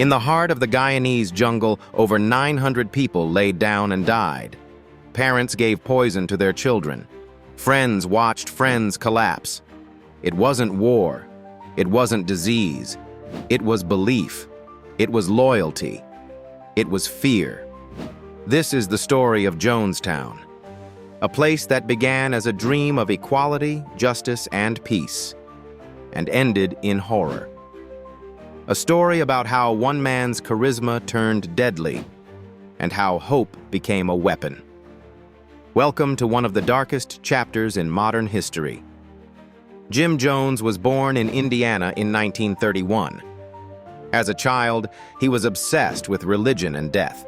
In the heart of the Guyanese jungle, over 900 people laid down and died. Parents gave poison to their children. Friends watched friends collapse. It wasn't war. It wasn't disease. It was belief. It was loyalty. It was fear. This is the story of Jonestown, a place that began as a dream of equality, justice, and peace, and ended in horror. A story about how one man's charisma turned deadly, and how hope became a weapon. Welcome to one of the darkest chapters in modern history. Jim Jones was born in Indiana in 1931. As a child, he was obsessed with religion and death.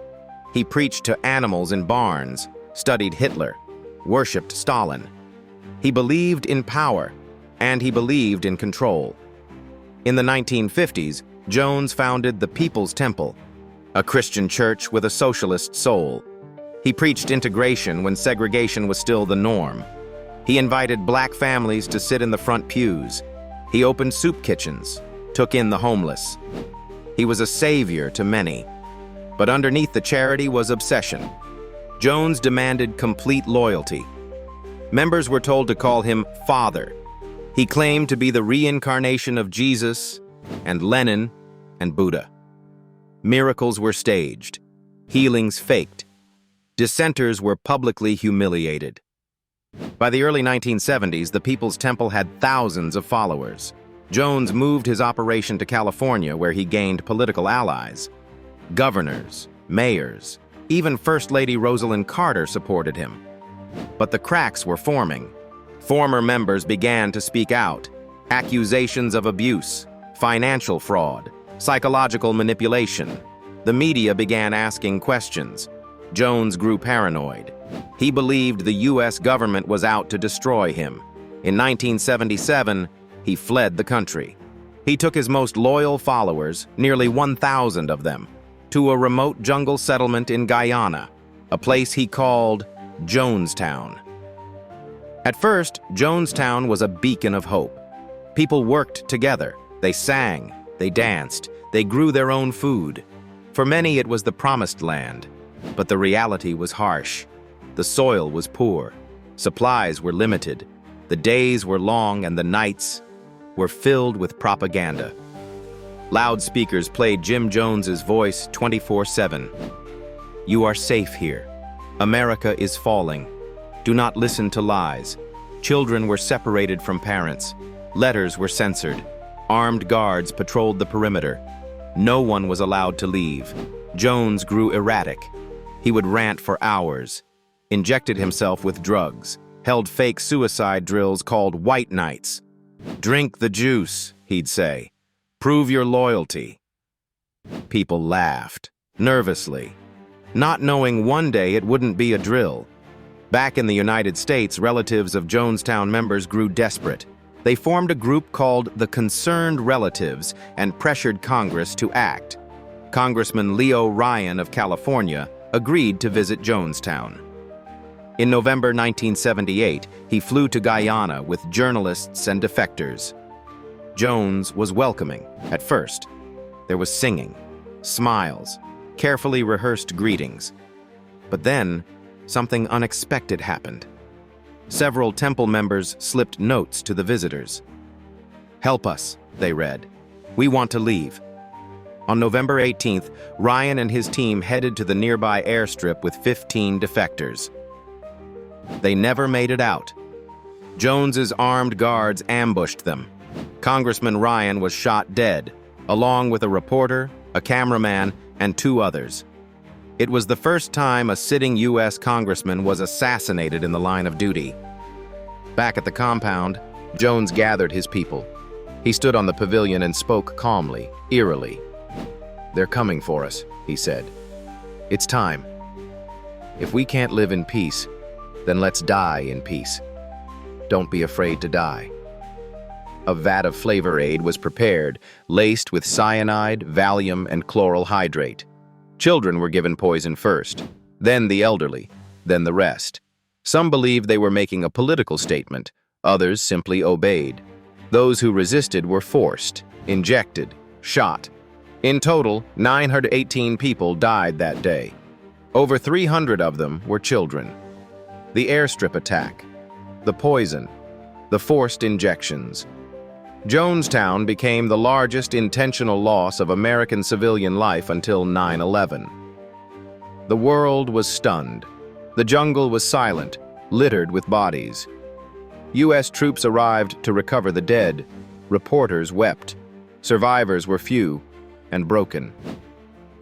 He preached to animals in barns, studied Hitler, worshipped Stalin. He believed in power, and he believed in control. In the 1950s, Jones founded the People's Temple, a Christian church with a socialist soul. He preached integration when segregation was still the norm. He invited black families to sit in the front pews. He opened soup kitchens, took in the homeless. He was a savior to many. But underneath the charity was obsession. Jones demanded complete loyalty. Members were told to call him Father. He claimed to be the reincarnation of Jesus and Lenin and Buddha. Miracles were staged, healings faked. Dissenters were publicly humiliated. By the early 1970s, the People's Temple had thousands of followers. Jones moved his operation to California, where he gained political allies. Governors, mayors, even First Lady Rosalynn Carter supported him. But the cracks were forming. Former members began to speak out. Accusations of abuse, financial fraud, psychological manipulation. The media began asking questions. Jones grew paranoid. He believed the U.S. government was out to destroy him. In 1977, he fled the country. He took his most loyal followers, nearly 1,000 of them, to a remote jungle settlement in Guyana, a place he called Jonestown. At first, Jonestown was a beacon of hope. People worked together. They sang, they danced, they grew their own food. For many, it was the promised land. But the reality was harsh. The soil was poor. Supplies were limited. The days were long and the nights were filled with propaganda. Loudspeakers played Jim Jones's voice 24/7. "You are safe here. America is falling. Do not listen to lies." Children were separated from parents. Letters were censored. Armed guards patrolled the perimeter. No one was allowed to leave. Jones grew erratic. He would rant for hours, injected himself with drugs, held fake suicide drills called white nights. "Drink the juice," he'd say. "Prove your loyalty." People laughed, nervously, not knowing one day it wouldn't be a drill. Back in the United States, relatives of Jonestown members grew desperate. They formed a group called the Concerned Relatives and pressured Congress to act. Congressman Leo Ryan of California agreed to visit Jonestown. In November 1978, he flew to Guyana with journalists and defectors. Jones was welcoming at first. There was singing, smiles, carefully rehearsed greetings. But then, something unexpected happened. Several temple members slipped notes to the visitors. "Help us," they read. "We want to leave." On November 18th, Ryan and his team headed to the nearby airstrip with 15 defectors. They never made it out. Jones's armed guards ambushed them. Congressman Ryan was shot dead, along with a reporter, a cameraman, and 2 others. It was the first time a sitting U.S. congressman was assassinated in the line of duty. Back at the compound, Jones gathered his people. He stood on the pavilion and spoke calmly, eerily. "They're coming for us," he said. "It's time. If we can't live in peace, then let's die in peace. Don't be afraid to die." A vat of flavor aid was prepared, laced with cyanide, Valium, and chloral hydrate. Children were given poison first, then the elderly, then the rest. Some believed they were making a political statement, others simply obeyed. Those who resisted were forced, injected, shot. In total, 918 people died that day. Over 300 of them were children. The airstrip attack, the poison, the forced injections. Jonestown became the largest intentional loss of American civilian life until 9/11. The world was stunned. The jungle was silent, littered with bodies. U.S. troops arrived to recover the dead. Reporters wept. Survivors were few and broken.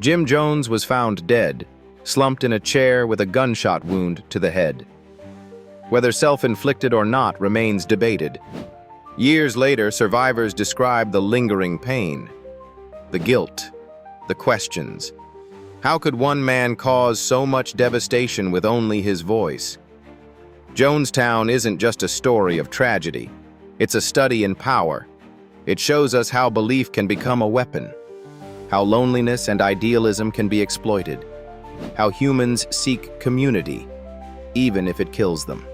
Jim Jones was found dead, slumped in a chair with a gunshot wound to the head. Whether self-inflicted or not remains debated. Years later, survivors described the lingering pain, the guilt, the questions. How could one man cause so much devastation with only his voice? Jonestown isn't just a story of tragedy. It's a study in power. It shows us how belief can become a weapon, how loneliness and idealism can be exploited, how humans seek community, even if it kills them.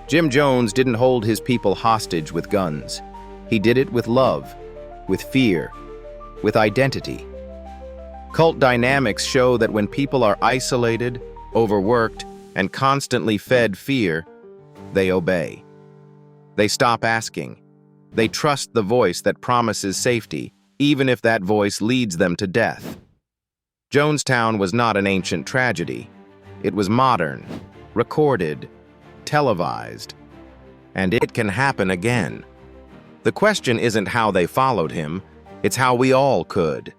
Jim Jones didn't hold his people hostage with guns. He did it with love, with fear, with identity. Cult dynamics show that when people are isolated, overworked, and constantly fed fear, they obey. They stop asking. They trust the voice that promises safety, even if that voice leads them to death. Jonestown was not an ancient tragedy. It was modern, recorded, televised, and it can happen again. The question isn't how they followed him, it's how we all could.